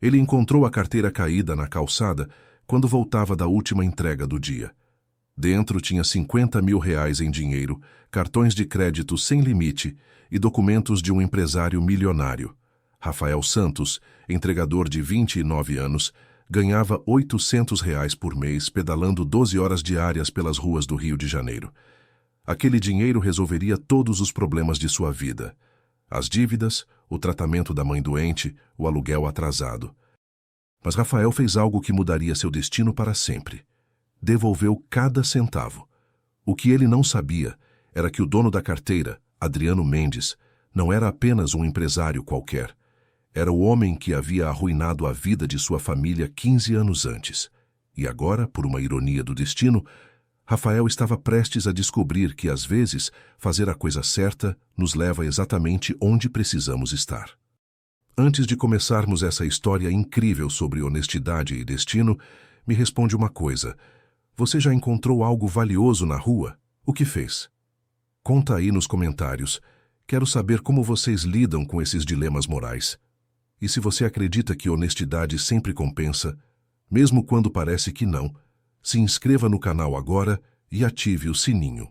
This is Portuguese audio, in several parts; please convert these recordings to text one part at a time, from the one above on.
Ele encontrou a carteira caída na calçada quando voltava da última entrega do dia. Dentro tinha 50 mil reais em dinheiro, cartões de crédito sem limite e documentos de um empresário milionário. Rafael Santos, entregador de 29 anos, ganhava R$ 800 por mês pedalando 12 horas diárias pelas ruas do Rio de Janeiro. Aquele dinheiro resolveria todos os problemas de sua vida. As dívidas, o tratamento da mãe doente, o aluguel atrasado. Mas Rafael fez algo que mudaria seu destino para sempre. Devolveu cada centavo. O que ele não sabia era que o dono da carteira, Adriano Mendes, não era apenas um empresário qualquer. Era o homem que havia arruinado a vida de sua família 15 anos antes. E agora, por uma ironia do destino, Rafael estava prestes a descobrir que, às vezes, fazer a coisa certa nos leva exatamente onde precisamos estar. Antes de começarmos essa história incrível sobre honestidade e destino, me responde uma coisa. Você já encontrou algo valioso na rua? O que fez? Conta aí nos comentários. Quero saber como vocês lidam com esses dilemas morais. E se você acredita que honestidade sempre compensa, mesmo quando parece que não, se inscreva no canal agora e ative o sininho.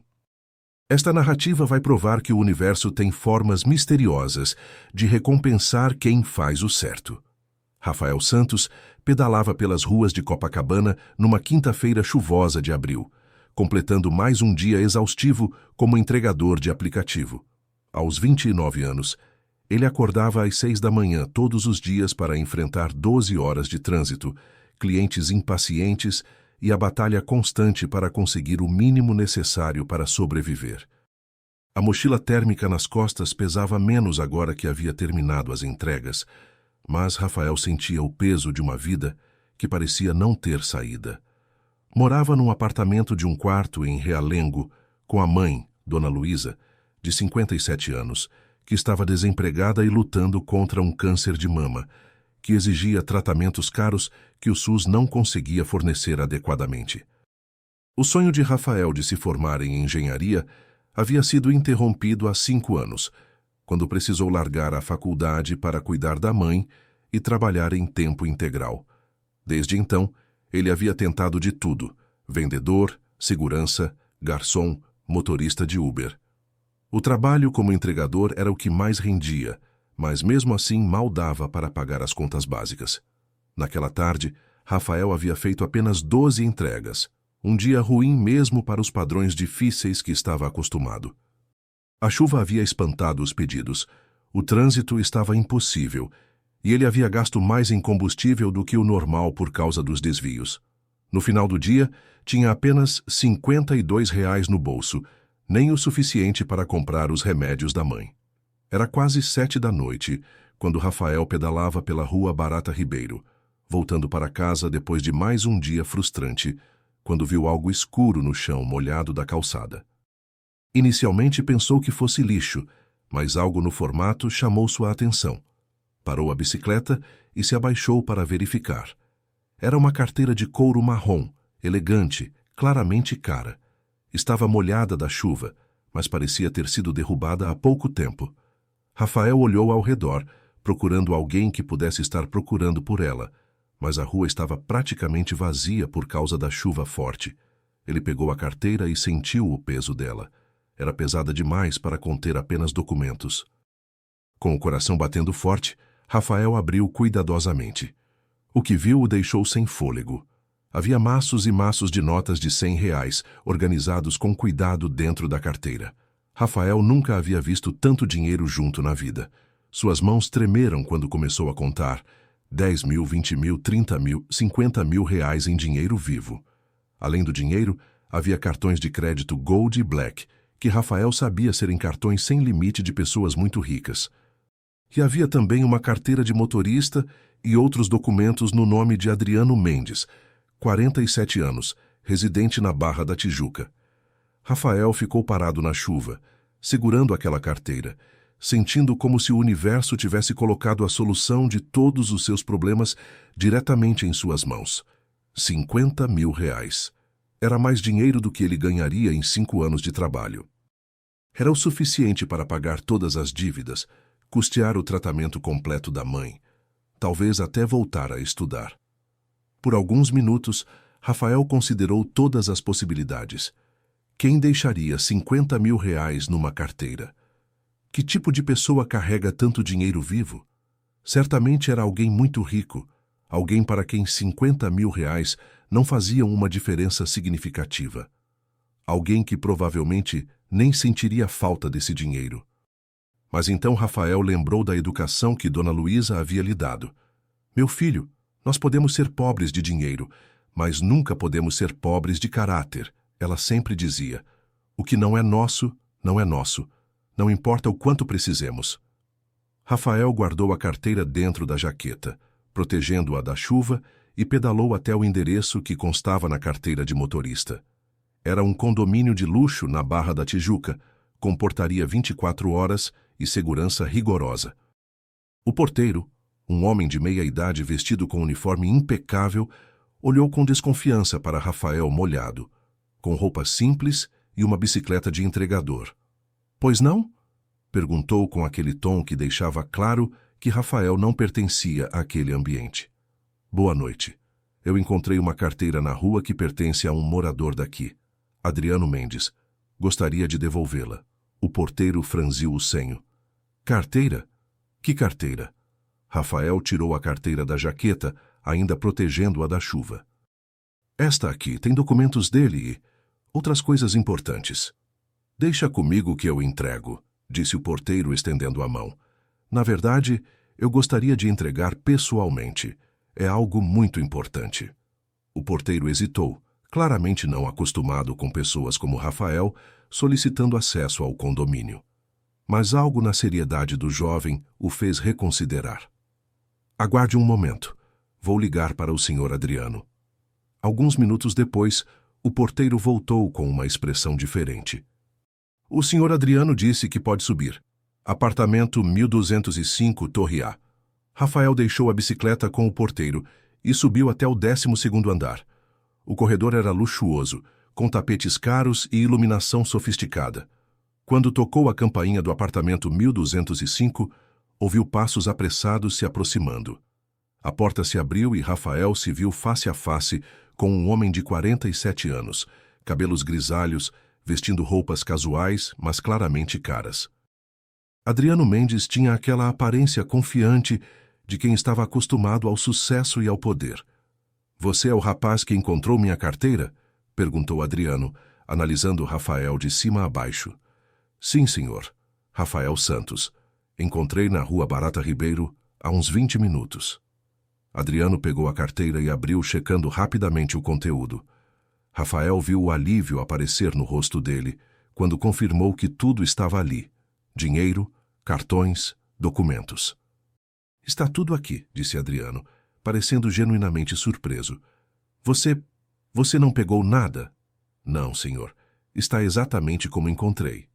Esta narrativa vai provar que o universo tem formas misteriosas de recompensar quem faz o certo. Rafael Santos pedalava pelas ruas de Copacabana numa quinta-feira chuvosa de abril, completando mais um dia exaustivo como entregador de aplicativo. Aos 29 anos, ele acordava às 6 da manhã todos os dias para enfrentar 12 horas de trânsito, clientes impacientes e a batalha constante para conseguir o mínimo necessário para sobreviver. A mochila térmica nas costas pesava menos agora que havia terminado as entregas, mas Rafael sentia o peso de uma vida que parecia não ter saída. Morava num apartamento de um quarto em Realengo, com a mãe, Dona Luísa, de 57 anos, que estava desempregada e lutando contra um câncer de mama, que exigia tratamentos caros que o SUS não conseguia fornecer adequadamente. O sonho de Rafael de se formar em engenharia havia sido interrompido há 5 anos, quando precisou largar a faculdade para cuidar da mãe e trabalhar em tempo integral. Desde então, ele havia tentado de tudo: vendedor, segurança, garçom, motorista de Uber. O trabalho como entregador era o que mais rendia, mas mesmo assim mal dava para pagar as contas básicas. Naquela tarde, Rafael havia feito apenas 12 entregas, um dia ruim mesmo para os padrões difíceis que estava acostumado. A chuva havia espantado os pedidos, o trânsito estava impossível e ele havia gasto mais em combustível do que o normal por causa dos desvios. No final do dia, tinha apenas R$ 52 no bolso, nem o suficiente para comprar os remédios da mãe. Era quase 7 da noite, quando Rafael pedalava pela rua Barata Ribeiro, voltando para casa depois de mais um dia frustrante, quando viu algo escuro no chão molhado da calçada. Inicialmente pensou que fosse lixo, mas algo no formato chamou sua atenção. Parou a bicicleta e se abaixou para verificar. Era uma carteira de couro marrom, elegante, claramente cara. Estava molhada da chuva, mas parecia ter sido derrubada há pouco tempo. Rafael olhou ao redor, procurando alguém que pudesse estar procurando por ela, mas a rua estava praticamente vazia por causa da chuva forte. Ele pegou a carteira e sentiu o peso dela. Era pesada demais para conter apenas documentos. Com o coração batendo forte, Rafael abriu cuidadosamente. O que viu o deixou sem fôlego. Havia maços e maços de notas de R$ 100, organizados com cuidado dentro da carteira. Rafael nunca havia visto tanto dinheiro junto na vida. Suas mãos tremeram quando começou a contar. 10 mil, 20 mil, 30 mil, 50 mil reais em dinheiro vivo. Além do dinheiro, havia cartões de crédito Gold e Black, que Rafael sabia serem cartões sem limite de pessoas muito ricas. E havia também uma carteira de motorista e outros documentos no nome de Adriano Mendes, 47 anos, residente na Barra da Tijuca. Rafael ficou parado na chuva, segurando aquela carteira, sentindo como se o universo tivesse colocado a solução de todos os seus problemas diretamente em suas mãos. 50 mil reais. Era mais dinheiro do que ele ganharia em 5 anos de trabalho. Era o suficiente para pagar todas as dívidas, custear o tratamento completo da mãe, talvez até voltar a estudar. Por alguns minutos, Rafael considerou todas as possibilidades. Quem deixaria 50 mil reais numa carteira? Que tipo de pessoa carrega tanto dinheiro vivo? Certamente era alguém muito rico, alguém para quem 50 mil reais não faziam uma diferença significativa. Alguém que provavelmente nem sentiria falta desse dinheiro. Mas então Rafael lembrou da educação que Dona Luísa havia lhe dado. Meu filho, nós podemos ser pobres de dinheiro, mas nunca podemos ser pobres de caráter, ela sempre dizia. O que não é nosso, não é nosso. Não importa o quanto precisemos. Rafael guardou a carteira dentro da jaqueta, protegendo-a da chuva, e pedalou até o endereço que constava na carteira de motorista. Era um condomínio de luxo na Barra da Tijuca, com portaria 24 horas e segurança rigorosa. O porteiro, um homem de meia-idade vestido com um uniforme impecável, olhou com desconfiança para Rafael molhado, com roupas simples e uma bicicleta de entregador. Pois não? Perguntou com aquele tom que deixava claro que Rafael não pertencia àquele ambiente. Boa noite. Eu encontrei uma carteira na rua que pertence a um morador daqui. Adriano Mendes. Gostaria de devolvê-la. O porteiro franziu o senho. Carteira? Que carteira? Rafael tirou a carteira da jaqueta, ainda protegendo-a da chuva. Esta aqui tem documentos dele e outras coisas importantes. Deixa comigo que eu entrego, disse o porteiro estendendo a mão. Na verdade, eu gostaria de entregar pessoalmente. É algo muito importante. O porteiro hesitou, claramente não acostumado com pessoas como Rafael, solicitando acesso ao condomínio. Mas algo na seriedade do jovem o fez reconsiderar. Aguarde um momento. Vou ligar para o Sr. Adriano. Alguns minutos depois, o porteiro voltou com uma expressão diferente. O Sr. Adriano disse que pode subir. Apartamento 1205, Torre A. Rafael deixou a bicicleta com o porteiro e subiu até o 12º andar. O corredor era luxuoso, com tapetes caros e iluminação sofisticada. Quando tocou a campainha do apartamento 1205, ouviu passos apressados se aproximando. A porta se abriu e Rafael se viu face a face com um homem de 47 anos, cabelos grisalhos, vestindo roupas casuais, mas claramente caras. Adriano Mendes tinha aquela aparência confiante de quem estava acostumado ao sucesso e ao poder. Você é o rapaz que encontrou minha carteira? Perguntou Adriano, analisando Rafael de cima a baixo. Sim, senhor. Rafael Santos. Encontrei na Rua Barata Ribeiro há uns 20 minutos. Adriano pegou a carteira e abriu, checando rapidamente o conteúdo. Rafael viu o alívio aparecer no rosto dele quando confirmou que tudo estava ali. Dinheiro, cartões, documentos. Está tudo aqui, disse Adriano, parecendo genuinamente surpreso. Você não pegou nada? Não, senhor. Está exatamente como encontrei.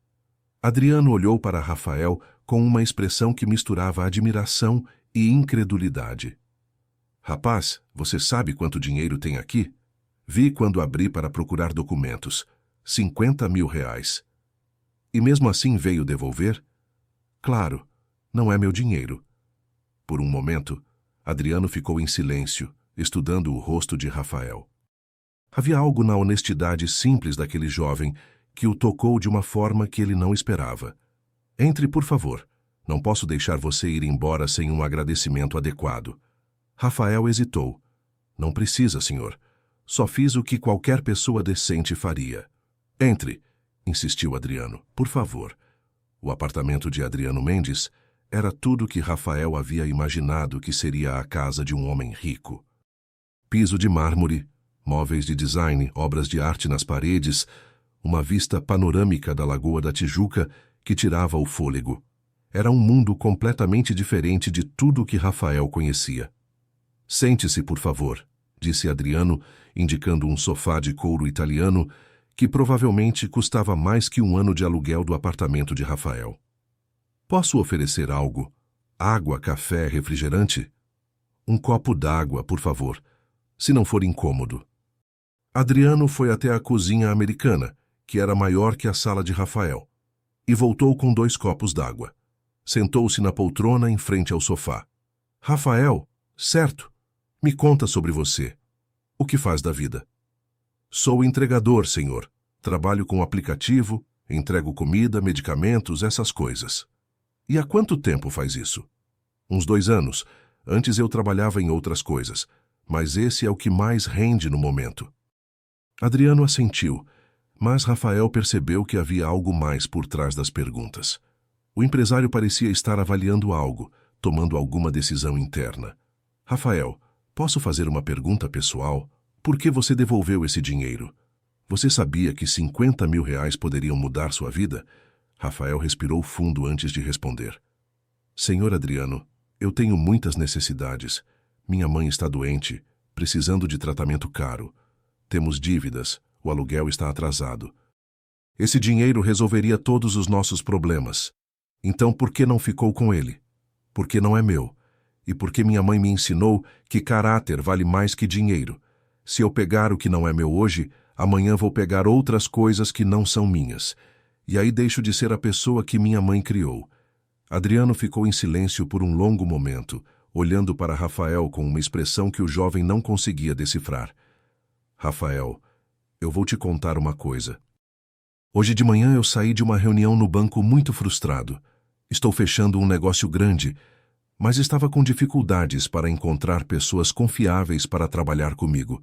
Adriano olhou para Rafael com uma expressão que misturava admiração e incredulidade. Rapaz, você sabe quanto dinheiro tem aqui? Vi quando abri para procurar documentos. 50 mil reais. E mesmo assim veio devolver? Claro, não é meu dinheiro. Por um momento, Adriano ficou em silêncio, estudando o rosto de Rafael. Havia algo na honestidade simples daquele jovem que o tocou de uma forma que ele não esperava. Entre, por favor. Não posso deixar você ir embora sem um agradecimento adequado. Rafael hesitou. Não precisa, senhor. Só fiz o que qualquer pessoa decente faria. Entre, insistiu Adriano, por favor. O apartamento de Adriano Mendes era tudo o que Rafael havia imaginado que seria a casa de um homem rico. Piso de mármore, móveis de design, obras de arte nas paredes, uma vista panorâmica da Lagoa da Tijuca que tirava o fôlego. Era um mundo completamente diferente de tudo o que Rafael conhecia. Sente-se, por favor, disse Adriano, indicando um sofá de couro italiano que provavelmente custava mais que um ano de aluguel do apartamento de Rafael. Posso oferecer algo? Água, café, refrigerante? Um copo d'água, por favor, se não for incômodo. Adriano foi até a cozinha americana, que era maior que a sala de Rafael, e voltou com 2 copos d'água. Sentou-se na poltrona em frente ao sofá. Rafael, Certo. Me conta sobre você. O que faz da vida? Sou entregador, senhor. Trabalho com aplicativo, entrego comida, medicamentos, essas coisas. E há quanto tempo faz isso? Uns 2 anos. Antes eu trabalhava em outras coisas, mas esse é o que mais rende no momento. Adriano assentiu, mas Rafael percebeu que havia algo mais por trás das perguntas. O empresário parecia estar avaliando algo, tomando alguma decisão interna. Rafael, posso fazer uma pergunta pessoal? Por que você devolveu esse dinheiro? Você sabia que 50 mil reais poderiam mudar sua vida? Rafael respirou fundo antes de responder. Senhor Adriano, eu tenho muitas necessidades. Minha mãe está doente, precisando de tratamento caro. Temos dívidas, o aluguel está atrasado. Esse dinheiro resolveria todos os nossos problemas. Então por que não ficou com ele? Porque não é meu. E porque minha mãe me ensinou que caráter vale mais que dinheiro. Se eu pegar o que não é meu hoje, amanhã vou pegar outras coisas que não são minhas. E aí deixo de ser a pessoa que minha mãe criou. Adriano ficou em silêncio por um longo momento, olhando para Rafael com uma expressão que o jovem não conseguia decifrar. Rafael, eu vou te contar uma coisa. Hoje de manhã eu saí de uma reunião no banco muito frustrado. Estou fechando um negócio grande, mas estava com dificuldades para encontrar pessoas confiáveis para trabalhar comigo.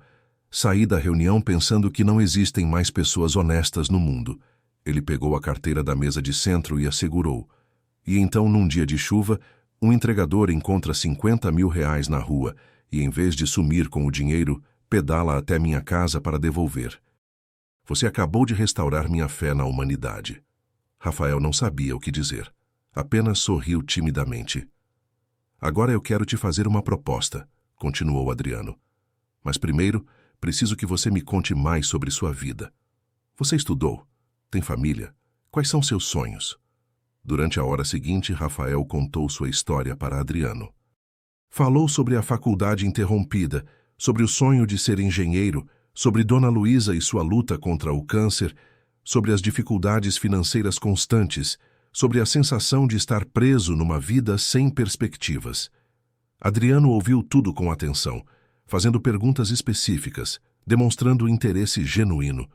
Saí da reunião pensando que não existem mais pessoas honestas no mundo. Ele pegou a carteira da mesa de centro e a segurou. E então, num dia de chuva, um entregador encontra 50 mil reais na rua e, em vez de sumir com o dinheiro, pedala até minha casa para devolver. Você acabou de restaurar minha fé na humanidade. Rafael não sabia o que dizer. Apenas sorriu timidamente. Agora eu quero te fazer uma proposta, continuou Adriano. Mas primeiro, preciso que você me conte mais sobre sua vida. Você estudou? Tem família? Quais são seus sonhos? Durante a hora seguinte, Rafael contou sua história para Adriano. Falou sobre a faculdade interrompida, sobre o sonho de ser engenheiro, sobre Dona Luísa e sua luta contra o câncer, sobre as dificuldades financeiras constantes, sobre a sensação de estar preso numa vida sem perspectivas. Adriano ouviu tudo com atenção, fazendo perguntas específicas, demonstrando interesse genuíno.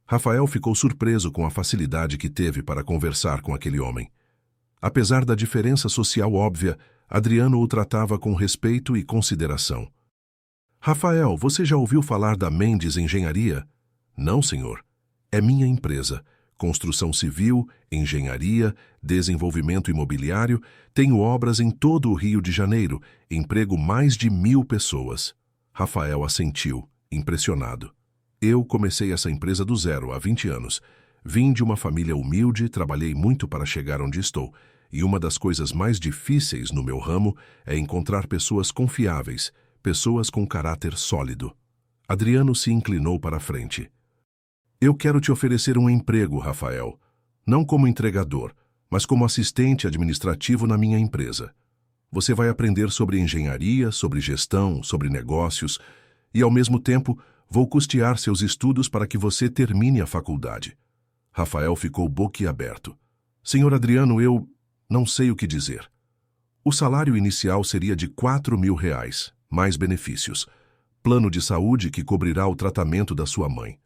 Rafael ficou surpreso com a facilidade que teve para conversar com aquele homem. Apesar da diferença social óbvia, Adriano o tratava com respeito e consideração. Rafael, você já ouviu falar da Mendes Engenharia? Não, senhor. É minha empresa. Construção civil, engenharia, desenvolvimento imobiliário, tenho obras em todo o Rio de Janeiro, emprego mais de 1.000 pessoas. Rafael assentiu, impressionado. Eu comecei essa empresa do zero há 20 anos. Vim de uma família humilde, trabalhei muito para chegar onde estou. E uma das coisas mais difíceis no meu ramo é encontrar pessoas confiáveis, pessoas com caráter sólido. Adriano se inclinou para a frente. Eu quero te oferecer um emprego, Rafael. Não como entregador, mas como assistente administrativo na minha empresa. Você vai aprender sobre engenharia, sobre gestão, sobre negócios e, ao mesmo tempo, vou custear seus estudos para que você termine a faculdade. Rafael ficou boquiaberto. Senhor Adriano, eu não sei o que dizer. O salário inicial seria de 4 mil reais, mais benefícios. Plano de saúde que cobrirá o tratamento da sua mãe.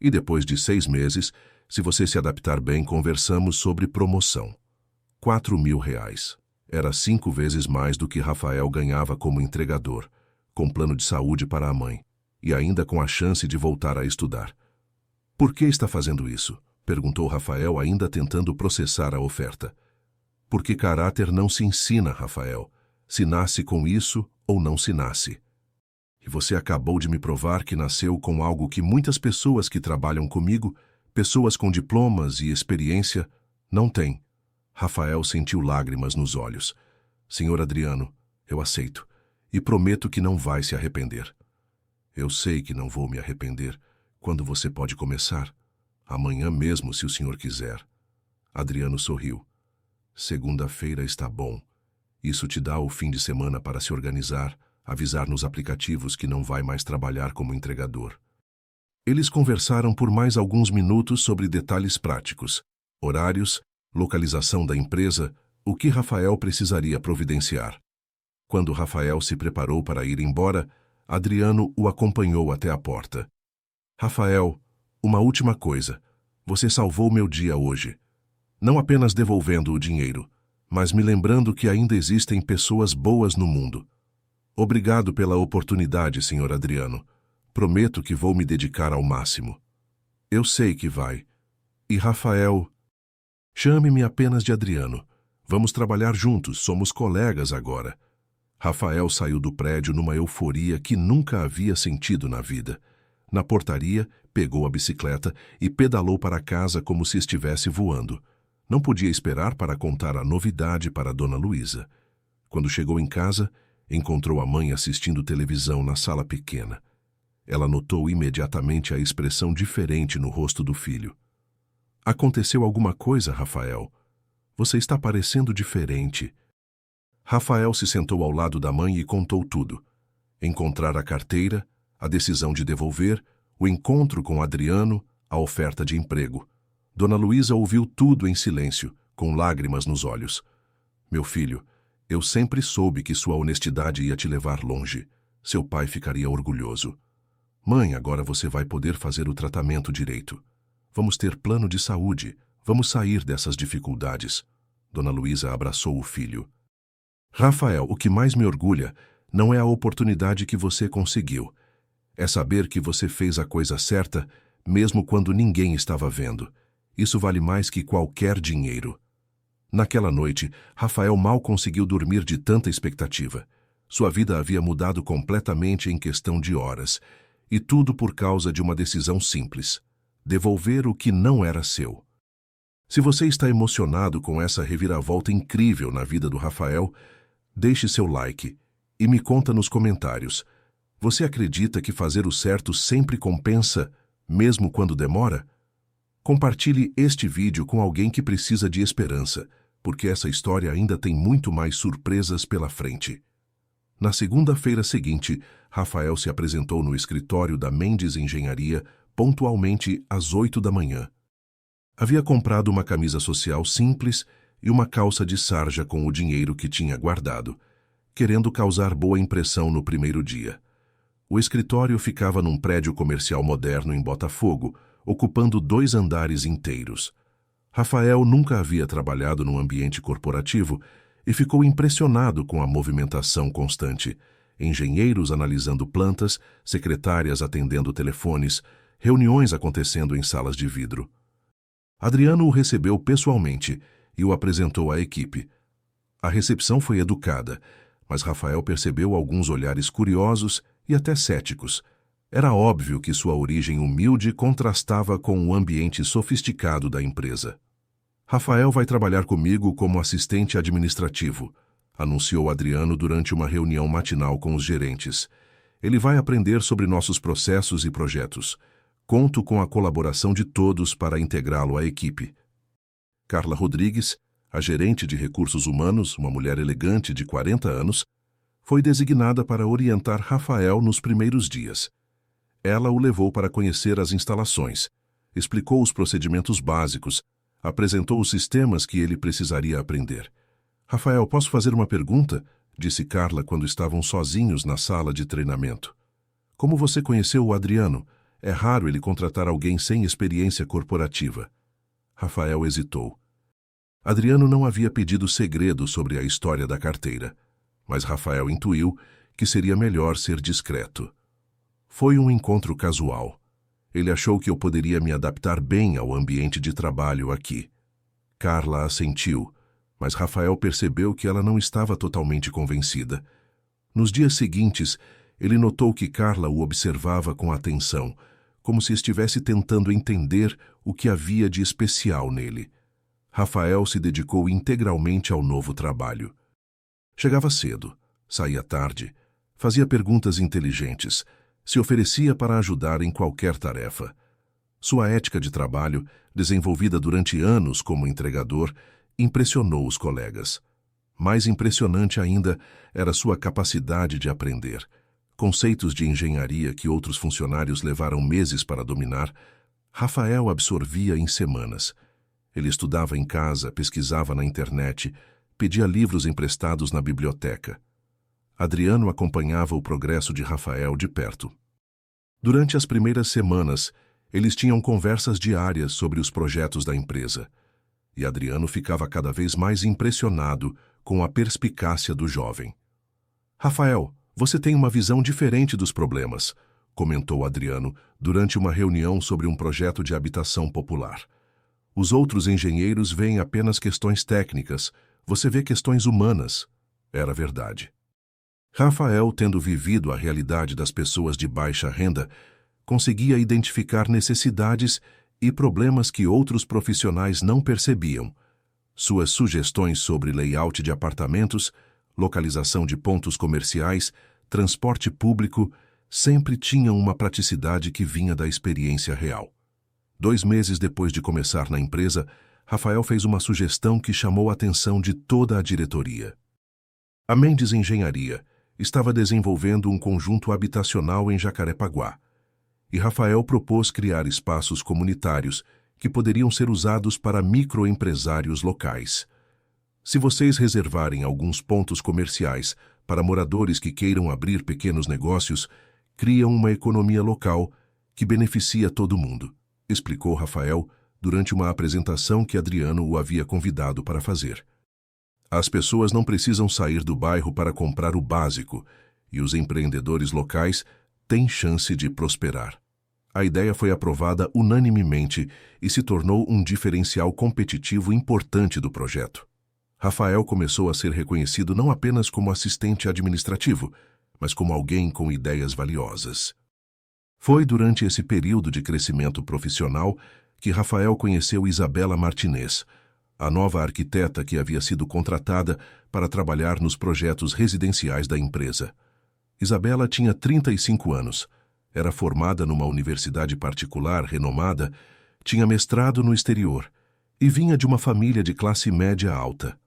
E depois de 6 meses, se você se adaptar bem, conversamos sobre promoção. 4 mil reais. Era 5 vezes mais do que Rafael ganhava como entregador, com plano de saúde para a mãe. E ainda com a chance de voltar a estudar. Por que está fazendo isso? Perguntou Rafael, ainda tentando processar a oferta. Porque caráter não se ensina, Rafael. Se nasce com isso ou não se nasce. E você acabou de me provar que nasceu com algo que muitas pessoas que trabalham comigo, pessoas com diplomas e experiência, não têm. Rafael sentiu lágrimas nos olhos. Senhor Adriano, eu aceito. E prometo que não vai se arrepender. Eu sei que não vou me arrepender. Quando você pode começar? Amanhã mesmo, se o senhor quiser. Adriano sorriu. Segunda-feira está bom. Isso te dá o fim de semana para se organizar, avisar nos aplicativos que não vai mais trabalhar como entregador. Eles conversaram por mais alguns minutos sobre detalhes práticos, horários, localização da empresa, o que Rafael precisaria providenciar. Quando Rafael se preparou para ir embora, Adriano o acompanhou até a porta. Rafael, uma última coisa. Você salvou meu dia hoje. Não apenas devolvendo o dinheiro, mas me lembrando que ainda existem pessoas boas no mundo. Obrigado pela oportunidade, Sr. Adriano. Prometo que vou me dedicar ao máximo. Eu sei que vai. E Rafael... Chame-me apenas de Adriano. Vamos trabalhar juntos, somos colegas agora. Rafael saiu do prédio numa euforia que nunca havia sentido na vida. Na portaria, pegou a bicicleta e pedalou para casa como se estivesse voando. Não podia esperar para contar a novidade para Dona Luísa. Quando chegou em casa, encontrou a mãe assistindo televisão na sala pequena. Ela notou imediatamente a expressão diferente no rosto do filho. Aconteceu alguma coisa, Rafael? Você está parecendo diferente. Rafael se sentou ao lado da mãe e contou tudo. Encontrar a carteira, a decisão de devolver, o encontro com Adriano, a oferta de emprego. Dona Luísa ouviu tudo em silêncio, com lágrimas nos olhos. Meu filho, eu sempre soube que sua honestidade ia te levar longe. Seu pai ficaria orgulhoso. Mãe, agora você vai poder fazer o tratamento direito. Vamos ter plano de saúde. Vamos sair dessas dificuldades. Dona Luísa abraçou o filho. Rafael, o que mais me orgulha não é a oportunidade que você conseguiu. É saber que você fez a coisa certa, mesmo quando ninguém estava vendo. Isso vale mais que qualquer dinheiro. Naquela noite, Rafael mal conseguiu dormir de tanta expectativa. Sua vida havia mudado completamente em questão de horas. E tudo por causa de uma decisão simples: devolver o que não era seu. Se você está emocionado com essa reviravolta incrível na vida do Rafael, deixe seu like e me conta nos comentários. Você acredita que fazer o certo sempre compensa, mesmo quando demora? Compartilhe este vídeo com alguém que precisa de esperança, porque essa história ainda tem muito mais surpresas pela frente. Na segunda-feira seguinte, Rafael se apresentou no escritório da Mendes Engenharia pontualmente às 8 da manhã. Havia comprado uma camisa social simples e uma calça de sarja com o dinheiro que tinha guardado, querendo causar boa impressão no primeiro dia. O escritório ficava num prédio comercial moderno em Botafogo, ocupando 2 andares inteiros. Rafael nunca havia trabalhado num ambiente corporativo e ficou impressionado com a movimentação constante. Engenheiros analisando plantas, secretárias atendendo telefones, reuniões acontecendo em salas de vidro. Adriano o recebeu pessoalmente e o apresentou à equipe. A recepção foi educada, mas Rafael percebeu alguns olhares curiosos e até céticos. Era óbvio que sua origem humilde contrastava com o ambiente sofisticado da empresa. Rafael vai trabalhar comigo como assistente administrativo, anunciou Adriano durante uma reunião matinal com os gerentes. Ele vai aprender sobre nossos processos e projetos. Conto com a colaboração de todos para integrá-lo à equipe. Carla Rodrigues, a gerente de recursos humanos, uma mulher elegante de 40 anos, foi designada para orientar Rafael nos primeiros dias. Ela o levou para conhecer as instalações, explicou os procedimentos básicos, apresentou os sistemas que ele precisaria aprender. Rafael, posso fazer uma pergunta? Disse Carla quando estavam sozinhos na sala de treinamento. Como você conheceu o Adriano? É raro ele contratar alguém sem experiência corporativa. Rafael hesitou. Adriano não havia pedido segredo sobre a história da carteira, mas Rafael intuiu que seria melhor ser discreto. Foi um encontro casual. Ele achou que eu poderia me adaptar bem ao ambiente de trabalho aqui. Carla assentiu, mas Rafael percebeu que ela não estava totalmente convencida. Nos dias seguintes, ele notou que Carla o observava com atenção, como se estivesse tentando entender o que havia de especial nele. Rafael se dedicou integralmente ao novo trabalho. Chegava cedo, saía tarde, fazia perguntas inteligentes, se oferecia para ajudar em qualquer tarefa. Sua ética de trabalho, desenvolvida durante anos como entregador, impressionou os colegas. Mais impressionante ainda era sua capacidade de aprender. Conceitos de engenharia que outros funcionários levaram meses para dominar, Rafael absorvia em semanas. Ele estudava em casa, pesquisava na internet, pedia livros emprestados na biblioteca. Adriano acompanhava o progresso de Rafael de perto. Durante as primeiras semanas, eles tinham conversas diárias sobre os projetos da empresa, e Adriano ficava cada vez mais impressionado com a perspicácia do jovem. Rafael, você tem uma visão diferente dos problemas, comentou Adriano durante uma reunião sobre um projeto de habitação popular. Os outros engenheiros veem apenas questões técnicas, você vê questões humanas. Era verdade. Rafael, tendo vivido a realidade das pessoas de baixa renda, conseguia identificar necessidades e problemas que outros profissionais não percebiam. Suas sugestões sobre layout de apartamentos, localização de pontos comerciais, transporte público, sempre tinham uma praticidade que vinha da experiência real. 2 meses depois de começar na empresa, Rafael fez uma sugestão que chamou a atenção de toda a diretoria. A Mendes Engenharia estava desenvolvendo um conjunto habitacional em Jacarepaguá, e Rafael propôs criar espaços comunitários que poderiam ser usados para microempresários locais. Se vocês reservarem alguns pontos comerciais para moradores que queiram abrir pequenos negócios, criam uma economia local que beneficia todo mundo, explicou Rafael durante uma apresentação que Adriano o havia convidado para fazer. As pessoas não precisam sair do bairro para comprar o básico, e os empreendedores locais têm chance de prosperar. A ideia foi aprovada unanimemente e se tornou um diferencial competitivo importante do projeto. Rafael começou a ser reconhecido não apenas como assistente administrativo, mas como alguém com ideias valiosas. Foi durante esse período de crescimento profissional que Rafael conheceu Isabela Martinez, a nova arquiteta que havia sido contratada para trabalhar nos projetos residenciais da empresa. Isabela tinha 35 anos, era formada numa universidade particular renomada, tinha mestrado no exterior e vinha de uma família de classe média alta.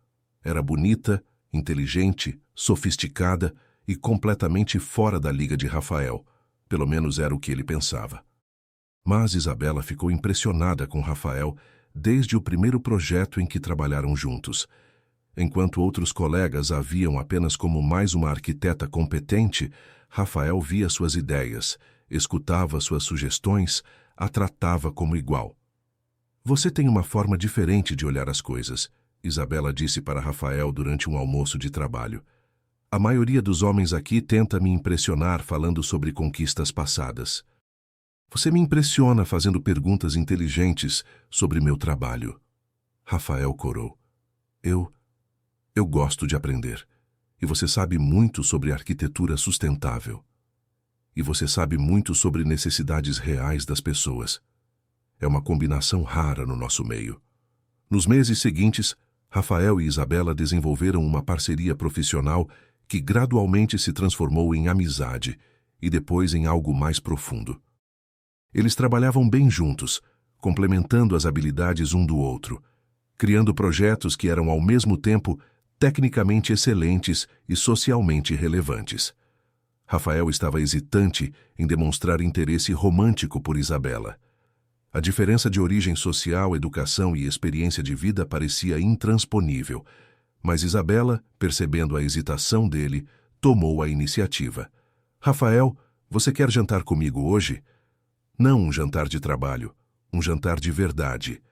Era bonita, inteligente, sofisticada e completamente fora da liga de Rafael, pelo menos era o que ele pensava. Mas Isabela ficou impressionada com Rafael desde o primeiro projeto em que trabalharam juntos. Enquanto outros colegas a viam apenas como mais uma arquiteta competente, Rafael via suas ideias, escutava suas sugestões, a tratava como igual. Você tem uma forma diferente de olhar as coisas, Isabela disse para Rafael durante um almoço de trabalho. A maioria dos homens aqui tenta me impressionar falando sobre conquistas passadas. Você me impressiona fazendo perguntas inteligentes sobre meu trabalho. Rafael corou. Eu gosto de aprender. E você sabe muito sobre arquitetura sustentável. E você sabe muito sobre necessidades reais das pessoas. É uma combinação rara no nosso meio. Nos meses seguintes, Rafael e Isabela desenvolveram uma parceria profissional que gradualmente se transformou em amizade e depois em algo mais profundo. Eles trabalhavam bem juntos, complementando as habilidades um do outro, criando projetos que eram ao mesmo tempo tecnicamente excelentes e socialmente relevantes. Rafael estava hesitante em demonstrar interesse romântico por Isabela. A diferença de origem social, educação e experiência de vida parecia intransponível, mas Isabela, percebendo a hesitação dele, tomou a iniciativa. Rafael, você quer jantar comigo hoje? Não um jantar de trabalho, um jantar de verdade.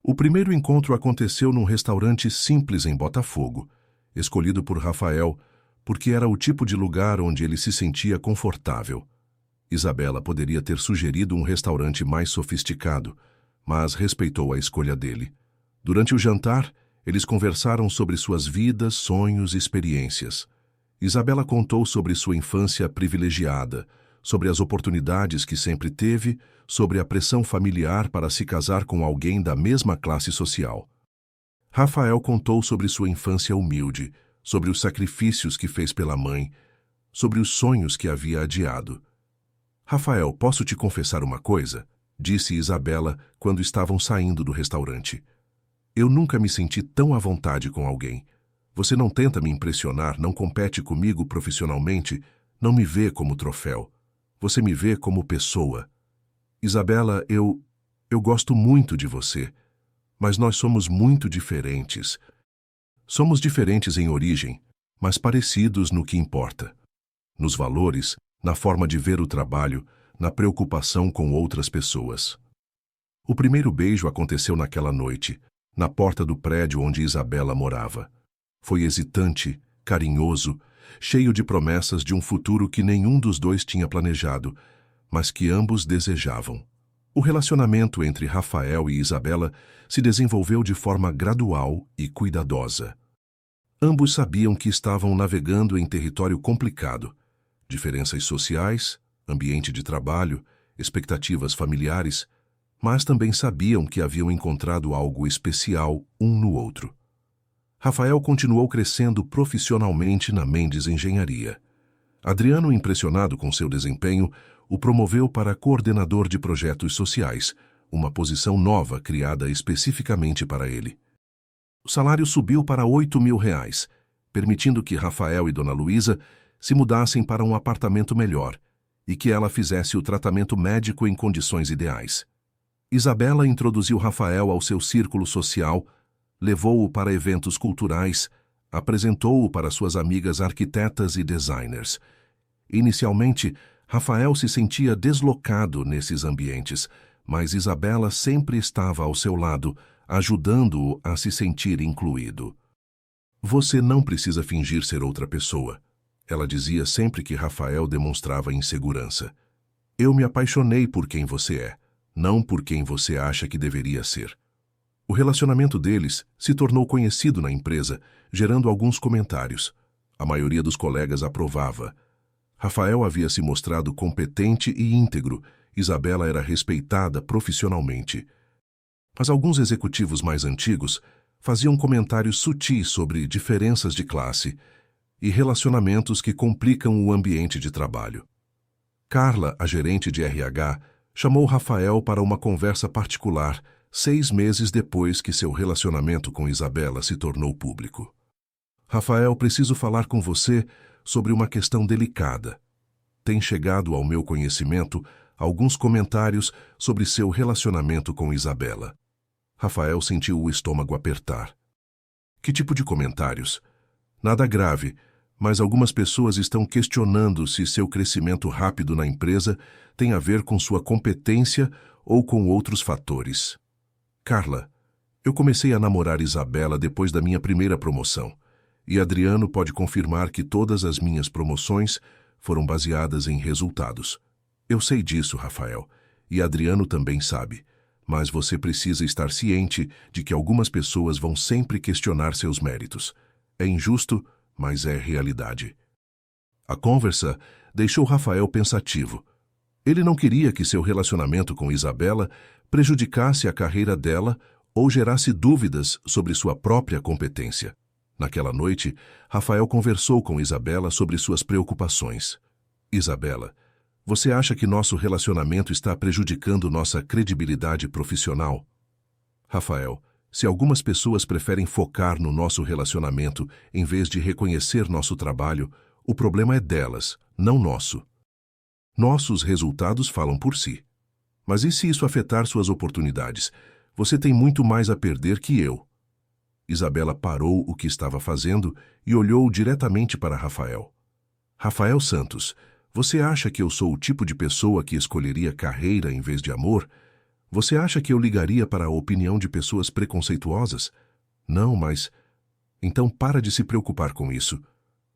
O primeiro encontro aconteceu num restaurante simples em Botafogo, escolhido por Rafael, porque era o tipo de lugar onde ele se sentia confortável. Isabela poderia ter sugerido um restaurante mais sofisticado, mas respeitou a escolha dele. Durante o jantar, eles conversaram sobre suas vidas, sonhos e experiências. Isabela contou sobre sua infância privilegiada, sobre as oportunidades que sempre teve, sobre a pressão familiar para se casar com alguém da mesma classe social. Rafael contou sobre sua infância humilde, sobre os sacrifícios que fez pela mãe, sobre os sonhos que havia adiado. Rafael, posso te confessar uma coisa? Disse Isabela quando estavam saindo do restaurante. Eu nunca me senti tão à vontade com alguém. Você não tenta me impressionar, não compete comigo profissionalmente, não me vê como troféu. Você me vê como pessoa. Isabela, eu gosto muito de você, mas nós somos muito diferentes. Somos diferentes em origem, mas parecidos no que importa. Nos valores, na forma de ver o trabalho, na preocupação com outras pessoas. O primeiro beijo aconteceu naquela noite, na porta do prédio onde Isabela morava. Foi hesitante, carinhoso, cheio de promessas de um futuro que nenhum dos dois tinha planejado, mas que ambos desejavam. O relacionamento entre Rafael e Isabela se desenvolveu de forma gradual e cuidadosa. Ambos sabiam que estavam navegando em território complicado. Diferenças sociais, ambiente de trabalho, expectativas familiares, mas também sabiam que haviam encontrado algo especial um no outro. Rafael continuou crescendo profissionalmente na Mendes Engenharia. Adriano, impressionado com seu desempenho, o promoveu para coordenador de projetos sociais, uma posição nova criada especificamente para ele. O salário subiu para R$ 8.000, permitindo que Rafael e Dona Luísa se mudassem para um apartamento melhor e que ela fizesse o tratamento médico em condições ideais. Isabela introduziu Rafael ao seu círculo social, levou-o para eventos culturais, apresentou-o para suas amigas arquitetas e designers. Inicialmente, Rafael se sentia deslocado nesses ambientes, mas Isabela sempre estava ao seu lado, ajudando-o a se sentir incluído. Você não precisa fingir ser outra pessoa, ela dizia sempre que Rafael demonstrava insegurança. Eu me apaixonei por quem você é, não por quem você acha que deveria ser. O relacionamento deles se tornou conhecido na empresa, gerando alguns comentários. A maioria dos colegas aprovava. Rafael havia se mostrado competente e íntegro, Isabela era respeitada profissionalmente. Mas alguns executivos mais antigos faziam comentários sutis sobre diferenças de classe e relacionamentos que complicam o ambiente de trabalho. Carla, a gerente de RH, chamou Rafael para uma conversa particular 6 meses depois que seu relacionamento com Isabela se tornou público. Rafael, preciso falar com você sobre uma questão delicada. Tem chegado ao meu conhecimento alguns comentários sobre seu relacionamento com Isabela. Rafael sentiu o estômago apertar. Que tipo de comentários? Nada grave, mas algumas pessoas estão questionando se seu crescimento rápido na empresa tem a ver com sua competência ou com outros fatores. Carla, eu comecei a namorar Isabela depois da minha primeira promoção, e Adriano pode confirmar que todas as minhas promoções foram baseadas em resultados. Eu sei disso, Rafael, e Adriano também sabe, mas você precisa estar ciente de que algumas pessoas vão sempre questionar seus méritos. É injusto, mas é realidade. A conversa deixou Rafael pensativo. Ele não queria que seu relacionamento com Isabela prejudicasse a carreira dela ou gerasse dúvidas sobre sua própria competência. Naquela noite, Rafael conversou com Isabela sobre suas preocupações. Isabela, você acha que nosso relacionamento está prejudicando nossa credibilidade profissional? Rafael, se algumas pessoas preferem focar no nosso relacionamento em vez de reconhecer nosso trabalho, o problema é delas, não nosso. Nossos resultados falam por si. Mas e se isso afetar suas oportunidades? Você tem muito mais a perder que eu. Isabela parou o que estava fazendo e olhou diretamente para Rafael. Rafael Santos, você acha que eu sou o tipo de pessoa que escolheria carreira em vez de amor? Você acha que eu ligaria para a opinião de pessoas preconceituosas? Não, mas... Então para de se preocupar com isso.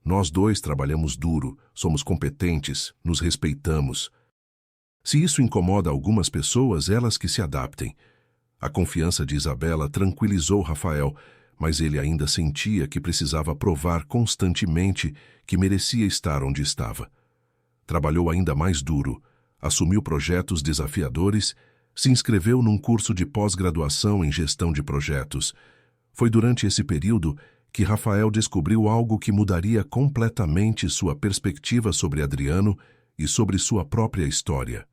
Nós dois trabalhamos duro, somos competentes, nos respeitamos. Se isso incomoda algumas pessoas, elas que se adaptem. A confiança de Isabela tranquilizou Rafael, mas ele ainda sentia que precisava provar constantemente que merecia estar onde estava. Trabalhou ainda mais duro, assumiu projetos desafiadores, se inscreveu num curso de pós-graduação em gestão de projetos. Foi durante esse período que Rafael descobriu algo que mudaria completamente sua perspectiva sobre Adriano e sobre sua própria história.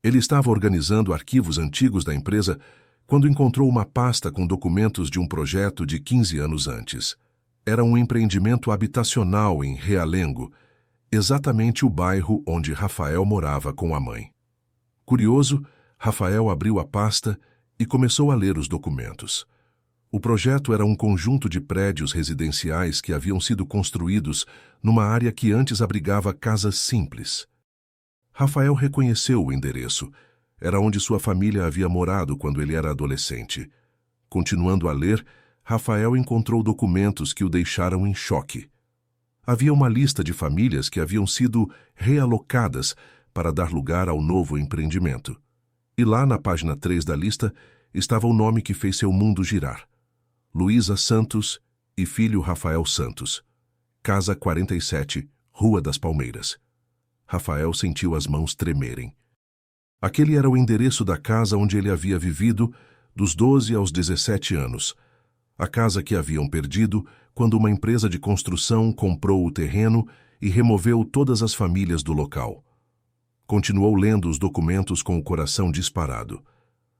Ele estava organizando arquivos antigos da empresa quando encontrou uma pasta com documentos de um projeto de 15 anos antes. Era um empreendimento habitacional em Realengo, exatamente o bairro onde Rafael morava com a mãe. Curioso, Rafael abriu a pasta e começou a ler os documentos. O projeto era um conjunto de prédios residenciais que haviam sido construídos numa área que antes abrigava casas simples. Rafael reconheceu o endereço. Era onde sua família havia morado quando ele era adolescente. Continuando a ler, Rafael encontrou documentos que o deixaram em choque. Havia uma lista de famílias que haviam sido realocadas para dar lugar ao novo empreendimento. E lá na página 3 da lista estava o nome que fez seu mundo girar. Luísa Santos e filho Rafael Santos. Casa 47, Rua das Palmeiras. Rafael sentiu as mãos tremerem. Aquele era o endereço da casa onde ele havia vivido dos 12 aos 17 anos. A casa que haviam perdido quando uma empresa de construção comprou o terreno e removeu todas as famílias do local. Continuou lendo os documentos com o coração disparado.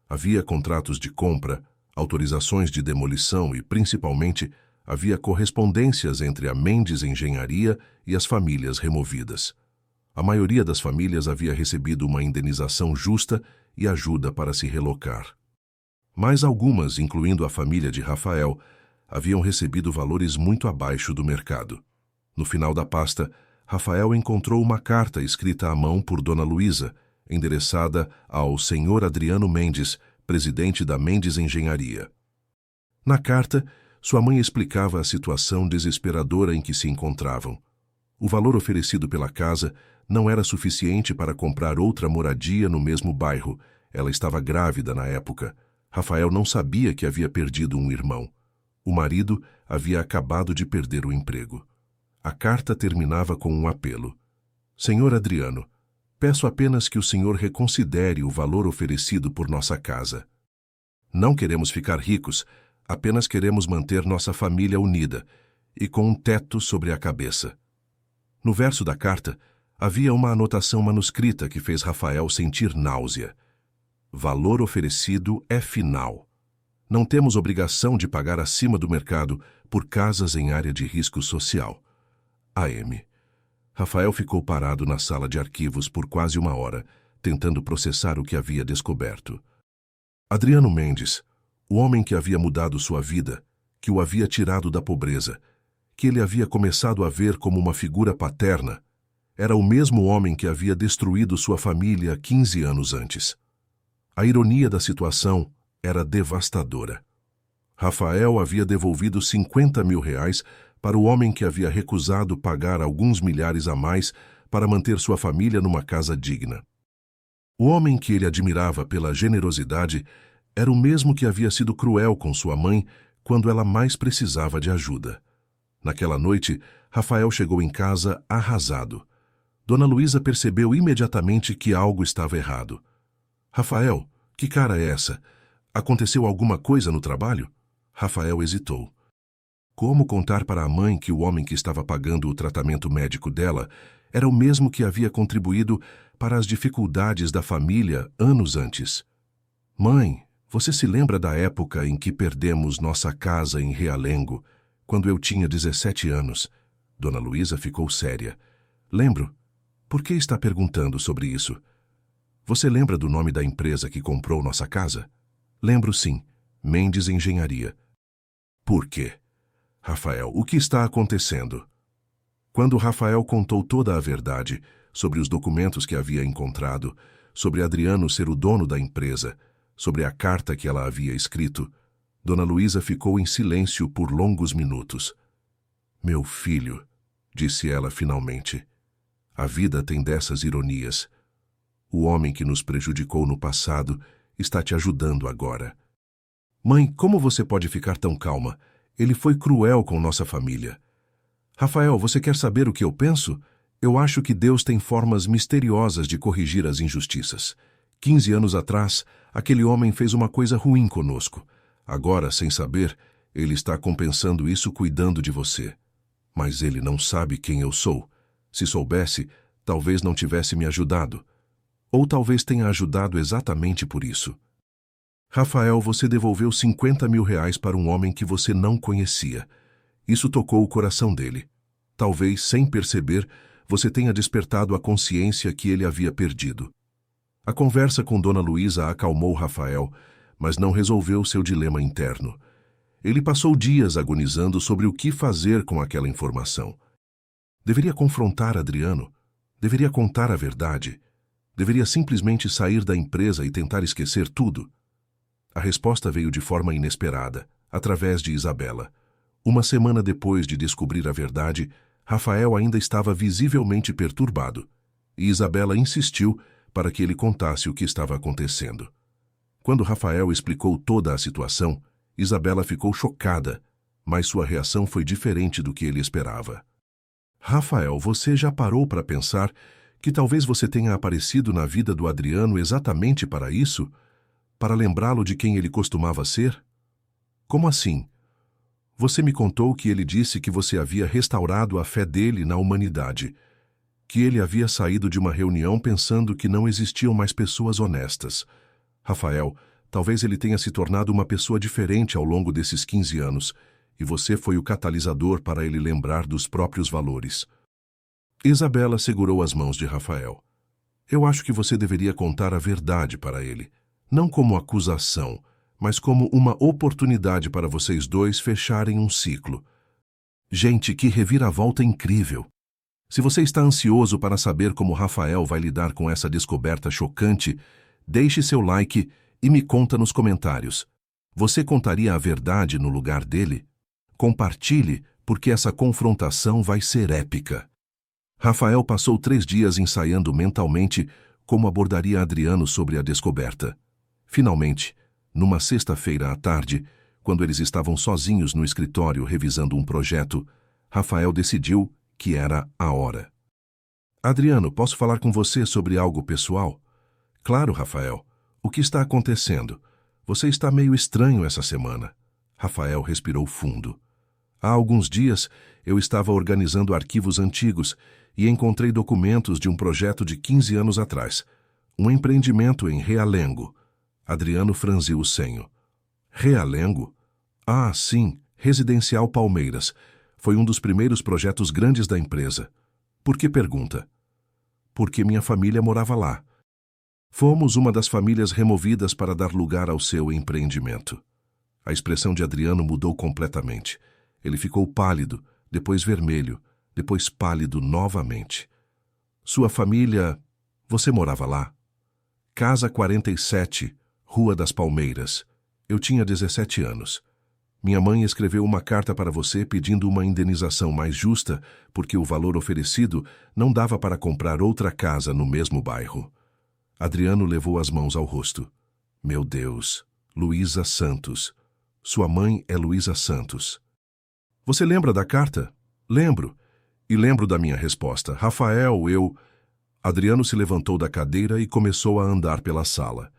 Havia contratos de compra, autorizações de demolição e, principalmente, havia correspondências entre a Mendes Engenharia e as famílias removidas. A maioria das famílias havia recebido uma indenização justa e ajuda para se relocar. Mas algumas, incluindo a família de Rafael, haviam recebido valores muito abaixo do mercado. No final da pasta, Rafael encontrou uma carta escrita à mão por Dona Luísa, endereçada ao Sr. Adriano Mendes, presidente da Mendes Engenharia. Na carta, sua mãe explicava a situação desesperadora em que se encontravam. O valor oferecido pela casa não era suficiente para comprar outra moradia no mesmo bairro. Ela estava grávida na época. Rafael não sabia que havia perdido um irmão. O marido havia acabado de perder o emprego. A carta terminava com um apelo. Senhor Adriano, peço apenas que o senhor reconsidere o valor oferecido por nossa casa. Não queremos ficar ricos, apenas queremos manter nossa família unida e com um teto sobre a cabeça. No verso da carta, havia uma anotação manuscrita que fez Rafael sentir náusea. Valor oferecido é final. Não temos obrigação de pagar acima do mercado por casas em área de risco social. AM. Rafael ficou parado na sala de arquivos por quase uma hora, tentando processar o que havia descoberto. Adriano Mendes, o homem que havia mudado sua vida, que o havia tirado da pobreza, que ele havia começado a ver como uma figura paterna, era o mesmo homem que havia destruído sua família 15 anos antes. A ironia da situação era devastadora. Rafael havia devolvido 50 mil reais para o homem que havia recusado pagar alguns milhares a mais para manter sua família numa casa digna. O homem que ele admirava pela generosidade era o mesmo que havia sido cruel com sua mãe quando ela mais precisava de ajuda. Naquela noite, Rafael chegou em casa arrasado. Dona Luísa percebeu imediatamente que algo estava errado. Rafael, que cara é essa? Aconteceu alguma coisa no trabalho? Rafael hesitou. Como contar para a mãe que o homem que estava pagando o tratamento médico dela era o mesmo que havia contribuído para as dificuldades da família anos antes? Mãe, você se lembra da época em que perdemos nossa casa em Realengo, quando eu tinha 17 anos? Dona Luísa ficou séria. Lembro. Por que está perguntando sobre isso? Você lembra do nome da empresa que comprou nossa casa? Lembro sim. Mendes Engenharia. Por quê? Rafael, o que está acontecendo? Quando Rafael contou toda a verdade sobre os documentos que havia encontrado, sobre Adriano ser o dono da empresa, sobre a carta que ela havia escrito, Dona Luísa ficou em silêncio por longos minutos. Meu filho, disse ela finalmente, a vida tem dessas ironias. O homem que nos prejudicou no passado está te ajudando agora. Mãe, como você pode ficar tão calma? Ele foi cruel com nossa família. Rafael, você quer saber o que eu penso? Eu acho que Deus tem formas misteriosas de corrigir as injustiças. 15 anos atrás, aquele homem fez uma coisa ruim conosco. Agora, sem saber, ele está compensando isso cuidando de você. Mas ele não sabe quem eu sou. Se soubesse, talvez não tivesse me ajudado. Ou talvez tenha ajudado exatamente por isso. Rafael, você devolveu 50 mil reais para um homem que você não conhecia. Isso tocou o coração dele. Talvez, sem perceber, você tenha despertado a consciência que ele havia perdido. A conversa com Dona Luísa acalmou Rafael, mas não resolveu seu dilema interno. Ele passou dias agonizando sobre o que fazer com aquela informação. Deveria confrontar Adriano? Deveria contar a verdade? Deveria simplesmente sair da empresa e tentar esquecer tudo? A resposta veio de forma inesperada, através de Isabela. Uma semana depois de descobrir a verdade, Rafael ainda estava visivelmente perturbado, e Isabela insistiu para que ele contasse o que estava acontecendo. Quando Rafael explicou toda a situação, Isabela ficou chocada, mas sua reação foi diferente do que ele esperava. Rafael, você já parou para pensar que talvez você tenha aparecido na vida do Adriano exatamente para isso? Para lembrá-lo de quem ele costumava ser? Como assim? Você me contou que ele disse que você havia restaurado a fé dele na humanidade, que ele havia saído de uma reunião pensando que não existiam mais pessoas honestas. Rafael, talvez ele tenha se tornado uma pessoa diferente ao longo desses 15 anos, e você foi o catalisador para ele lembrar dos próprios valores. Isabela segurou as mãos de Rafael. Eu acho que você deveria contar a verdade para ele, não como acusação, mas como uma oportunidade para vocês dois fecharem um ciclo. Gente, que reviravolta incrível! Se você está ansioso para saber como Rafael vai lidar com essa descoberta chocante, deixe seu like e me conta nos comentários. Você contaria a verdade no lugar dele? Compartilhe, porque essa confrontação vai ser épica. Rafael passou 3 dias ensaiando mentalmente como abordaria Adriano sobre a descoberta. Finalmente, numa sexta-feira à tarde, quando eles estavam sozinhos no escritório revisando um projeto, Rafael decidiu que era a hora. Adriano, posso falar com você sobre algo pessoal? Claro, Rafael. O que está acontecendo? Você está meio estranho essa semana. Rafael respirou fundo. Há alguns dias, eu estava organizando arquivos antigos e encontrei documentos de um projeto de 15 anos atrás. Um empreendimento em Realengo. Adriano franziu o senho. Realengo? Ah, sim, Residencial Palmeiras. Foi um dos primeiros projetos grandes da empresa. Por que pergunta? Porque minha família morava lá. Fomos uma das famílias removidas para dar lugar ao seu empreendimento. A expressão de Adriano mudou completamente. Ele ficou pálido, depois vermelho, depois pálido novamente. Sua família... Você morava lá? Casa 47, Rua das Palmeiras. Eu tinha 17 anos. Minha mãe escreveu uma carta para você pedindo uma indenização mais justa porque o valor oferecido não dava para comprar outra casa no mesmo bairro. Adriano levou as mãos ao rosto. Meu Deus, Luísa Santos. Sua mãe é Luísa Santos. Você lembra da carta? Lembro. E lembro da minha resposta. Rafael, eu... Adriano se levantou da cadeira e começou a andar pela sala.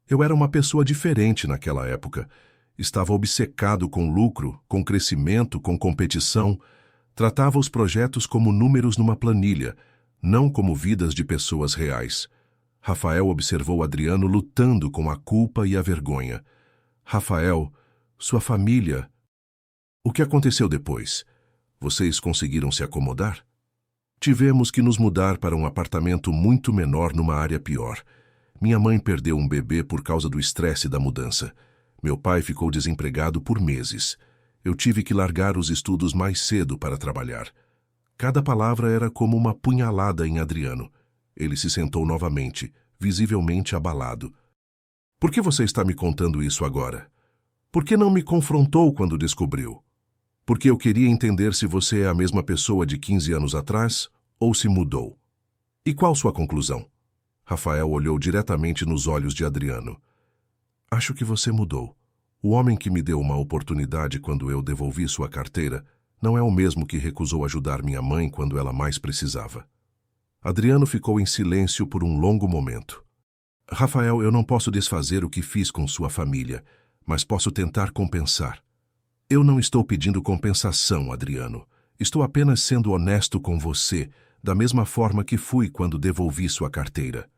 Eu era uma pessoa diferente naquela época. Estava obcecado com lucro, com crescimento, com competição. Tratava os projetos como números numa planilha, não como vidas de pessoas reais. Rafael observou Adriano lutando com a culpa e a vergonha. Rafael, sua família... O que aconteceu depois? Vocês conseguiram se acomodar? Tivemos que nos mudar para um apartamento muito menor numa área pior. Minha mãe perdeu um bebê por causa do estresse da mudança. Meu pai ficou desempregado por meses. Eu tive que largar os estudos mais cedo para trabalhar. Cada palavra era como uma punhalada em Adriano. Ele se sentou novamente, visivelmente abalado. Por que você está me contando isso agora? Por que não me confrontou quando descobriu? Porque eu queria entender se você é a mesma pessoa de 15 anos atrás ou se mudou. E qual sua conclusão? Rafael olhou diretamente nos olhos de Adriano. Acho que você mudou. O homem que me deu uma oportunidade quando eu devolvi sua carteira não é o mesmo que recusou ajudar minha mãe quando ela mais precisava. Adriano ficou em silêncio por um longo momento. Rafael, eu não posso desfazer o que fiz com sua família, mas posso tentar compensar. Eu não estou pedindo compensação, Adriano. Estou apenas sendo honesto com você, da mesma forma que fui quando devolvi sua carteira.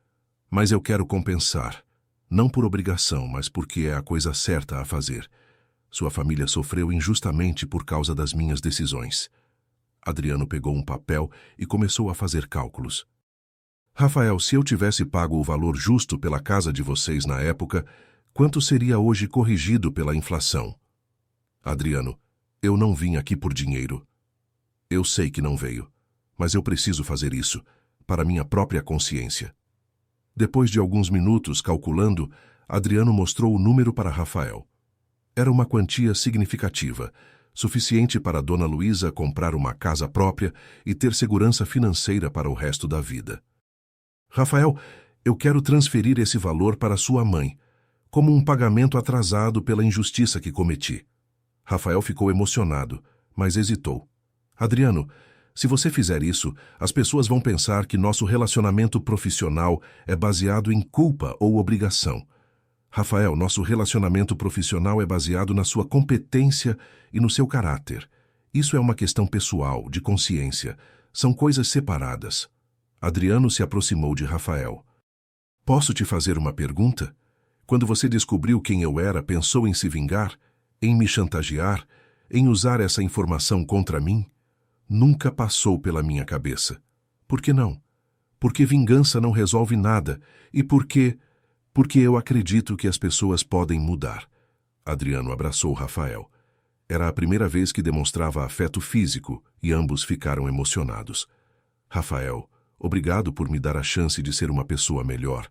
Mas eu quero compensar. Não por obrigação, mas porque é a coisa certa a fazer. Sua família sofreu injustamente por causa das minhas decisões. Adriano pegou um papel e começou a fazer cálculos. Rafael, se eu tivesse pago o valor justo pela casa de vocês na época, quanto seria hoje corrigido pela inflação? Adriano, eu não vim aqui por dinheiro. Eu sei que não veio, mas eu preciso fazer isso, para minha própria consciência. Depois de alguns minutos calculando, Adriano mostrou o número para Rafael. Era uma quantia significativa, suficiente para Dona Luísa comprar uma casa própria e ter segurança financeira para o resto da vida. Rafael, eu quero transferir esse valor para sua mãe, como um pagamento atrasado pela injustiça que cometi. Rafael ficou emocionado, mas hesitou. Adriano, se você fizer isso, as pessoas vão pensar que nosso relacionamento profissional é baseado em culpa ou obrigação. Rafael, nosso relacionamento profissional é baseado na sua competência e no seu caráter. Isso é uma questão pessoal, de consciência. São coisas separadas. Adriano se aproximou de Rafael. Posso te fazer uma pergunta? Quando você descobriu quem eu era, pensou em se vingar? Em me chantagear? Em usar essa informação contra mim? Nunca passou pela minha cabeça. Por que não? Porque vingança não resolve nada. E porque eu acredito que as pessoas podem mudar. Adriano abraçou Rafael. Era a primeira vez que demonstrava afeto físico e ambos ficaram emocionados. Rafael, obrigado por me dar a chance de ser uma pessoa melhor.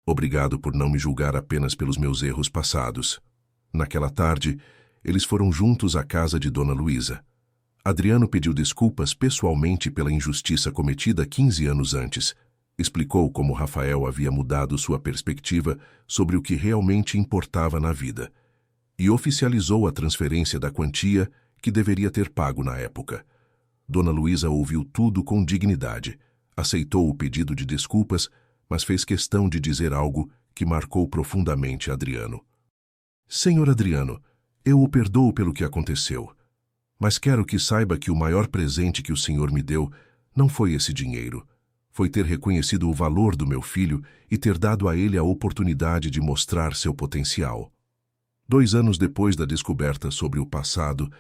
Obrigado por não me julgar apenas pelos meus erros passados. Naquela tarde, eles foram juntos à casa de Dona Luísa. Adriano pediu desculpas pessoalmente pela injustiça cometida 15 anos antes. Explicou como Rafael havia mudado sua perspectiva sobre o que realmente importava na vida. E oficializou a transferência da quantia que deveria ter pago na época. Dona Luísa ouviu tudo com dignidade. Aceitou o pedido de desculpas, mas fez questão de dizer algo que marcou profundamente Adriano. Senhor Adriano, eu o perdoo pelo que aconteceu. Mas quero que saiba que o maior presente que o Senhor me deu não foi esse dinheiro. Foi ter reconhecido o valor do meu filho e ter dado a ele a oportunidade de mostrar seu potencial. 2 anos depois da descoberta sobre o passado,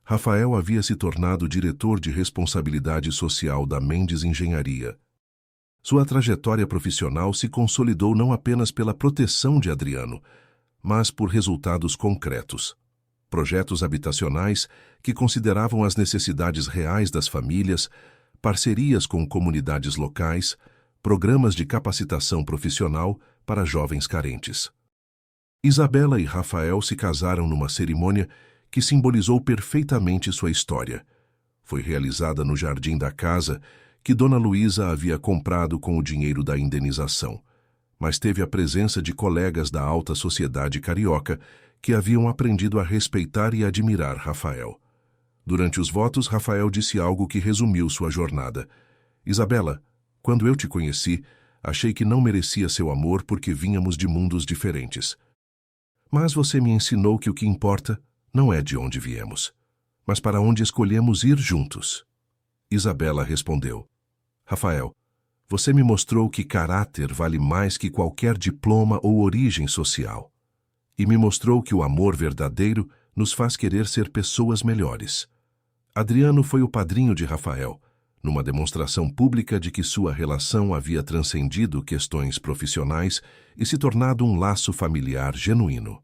Rafael havia se tornado diretor de responsabilidade social da Mendes Engenharia. Sua trajetória profissional se consolidou não apenas pela proteção de Adriano, mas por resultados concretos. Projetos habitacionais que consideravam as necessidades reais das famílias, parcerias com comunidades locais, programas de capacitação profissional para jovens carentes. Isabela e Rafael se casaram numa cerimônia que simbolizou perfeitamente sua história. Foi realizada no jardim da casa que Dona Luísa havia comprado com o dinheiro da indenização, mas teve a presença de colegas da alta sociedade carioca que haviam aprendido a respeitar e admirar Rafael. Durante os votos, Rafael disse algo que resumiu sua jornada. Isabela, quando eu te conheci, achei que não merecia seu amor porque vínhamos de mundos diferentes. Mas você me ensinou que o que importa não é de onde viemos, mas para onde escolhemos ir juntos. Isabela respondeu: Rafael, você me mostrou que caráter vale mais que qualquer diploma ou origem social. E me mostrou que o amor verdadeiro nos faz querer ser pessoas melhores. Adriano foi o padrinho de Rafael, numa demonstração pública de que sua relação havia transcendido questões profissionais e se tornado um laço familiar genuíno.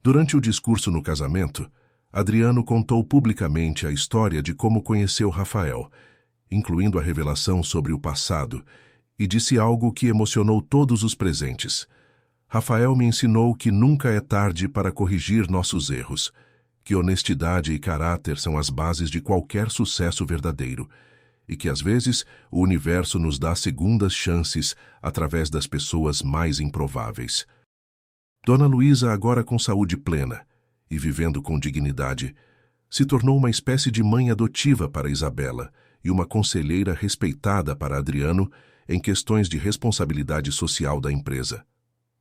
Durante o discurso no casamento, Adriano contou publicamente a história de como conheceu Rafael, incluindo a revelação sobre o passado, e disse algo que emocionou todos os presentes. Rafael me ensinou que nunca é tarde para corrigir nossos erros, que honestidade e caráter são as bases de qualquer sucesso verdadeiro, e que às vezes o universo nos dá segundas chances através das pessoas mais improváveis. Dona Luísa, agora com saúde plena e vivendo com dignidade, se tornou uma espécie de mãe adotiva para Isabela e uma conselheira respeitada para Adriano em questões de responsabilidade social da empresa.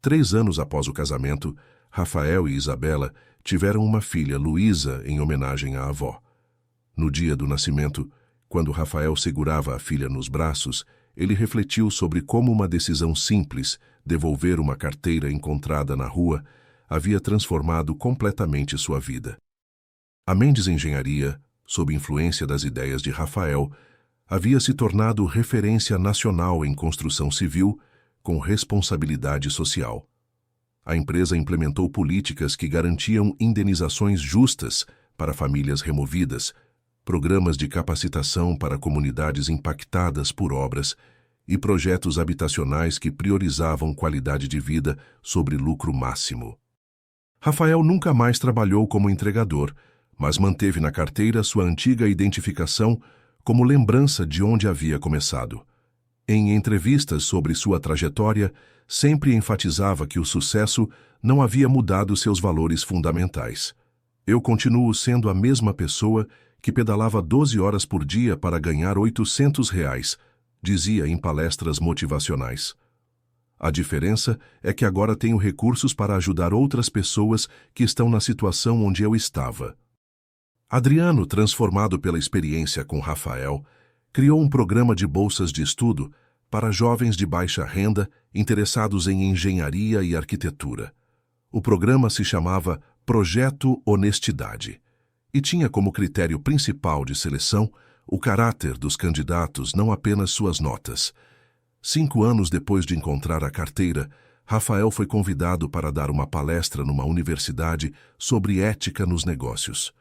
3 anos após o casamento, Rafael e Isabela tiveram uma filha, Luísa, em homenagem à avó. No dia do nascimento, quando Rafael segurava a filha nos braços, ele refletiu sobre como uma decisão simples, devolver uma carteira encontrada na rua, havia transformado completamente sua vida. A Mendes Engenharia, sob influência das ideias de Rafael, havia se tornado referência nacional em construção civil com responsabilidade social. A empresa implementou políticas que garantiam indenizações justas para famílias removidas, programas de capacitação para comunidades impactadas por obras e projetos habitacionais que priorizavam qualidade de vida sobre lucro máximo. Rafael nunca mais trabalhou como entregador, mas manteve na carteira sua antiga identificação como lembrança de onde havia começado. Em entrevistas sobre sua trajetória, sempre enfatizava que o sucesso não havia mudado seus valores fundamentais. Eu continuo sendo a mesma pessoa que pedalava 12 horas por dia para ganhar R$ 800, dizia em palestras motivacionais. A diferença é que agora tenho recursos para ajudar outras pessoas que estão na situação onde eu estava. Adriano, transformado pela experiência com Rafael, criou um programa de bolsas de estudo para jovens de baixa renda interessados em engenharia e arquitetura. O programa se chamava Projeto Honestidade e tinha como critério principal de seleção o caráter dos candidatos, não apenas suas notas. 5 anos depois de encontrar a carteira, Rafael foi convidado para dar uma palestra numa universidade sobre ética nos negócios.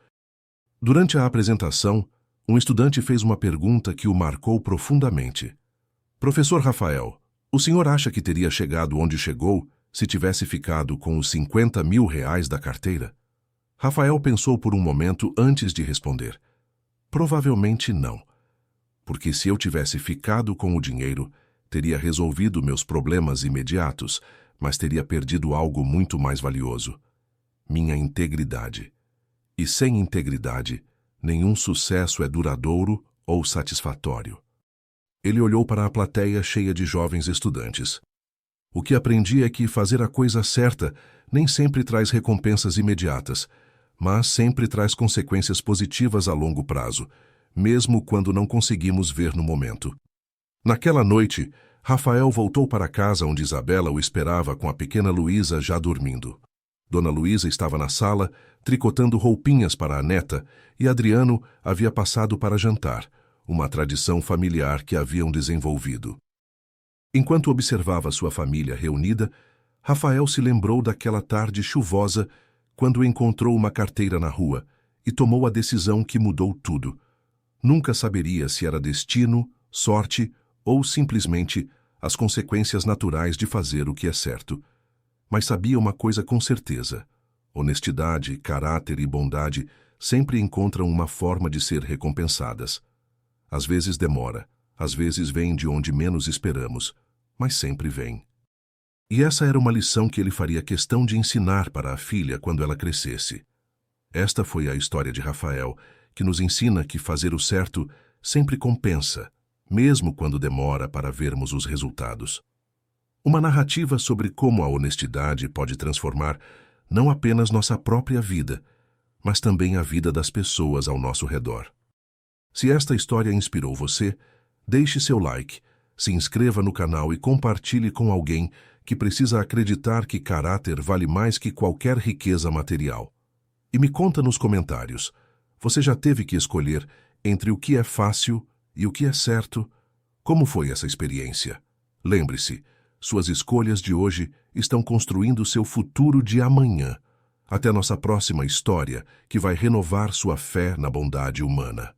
Durante a apresentação, um estudante fez uma pergunta que o marcou profundamente. Professor Rafael, o senhor acha que teria chegado onde chegou se tivesse ficado com os R$ 50 mil da carteira? Rafael pensou por um momento antes de responder. Provavelmente não, porque se eu tivesse ficado com o dinheiro, teria resolvido meus problemas imediatos, mas teria perdido algo muito mais valioso: minha integridade. E sem integridade, nenhum sucesso é duradouro ou satisfatório. Ele olhou para a plateia cheia de jovens estudantes. O que aprendi é que fazer a coisa certa nem sempre traz recompensas imediatas, mas sempre traz consequências positivas a longo prazo, mesmo quando não conseguimos ver no momento. Naquela noite, Rafael voltou para casa onde Isabela o esperava com a pequena Luísa já dormindo. Dona Luísa estava na sala, tricotando roupinhas para a neta, e Adriano havia passado para jantar, uma tradição familiar que haviam desenvolvido. Enquanto observava sua família reunida, Rafael se lembrou daquela tarde chuvosa quando encontrou uma carteira na rua e tomou a decisão que mudou tudo. Nunca saberia se era destino, sorte ou simplesmente as consequências naturais de fazer o que é certo. Mas sabia uma coisa com certeza: honestidade, caráter e bondade sempre encontram uma forma de ser recompensadas. Às vezes demora, às vezes vem de onde menos esperamos, mas sempre vem. E essa era uma lição que ele faria questão de ensinar para a filha quando ela crescesse. Esta foi a história de Rafael, que nos ensina que fazer o certo sempre compensa, mesmo quando demora para vermos os resultados. Uma narrativa sobre como a honestidade pode transformar não apenas nossa própria vida, mas também a vida das pessoas ao nosso redor. Se esta história inspirou você, deixe seu like, se inscreva no canal e compartilhe com alguém que precisa acreditar que caráter vale mais que qualquer riqueza material. E me conta nos comentários, você já teve que escolher entre o que é fácil e o que é certo? Como foi essa experiência? Lembre-se, suas escolhas de hoje estão construindo seu futuro de amanhã. Até nossa próxima história, que vai renovar sua fé na bondade humana.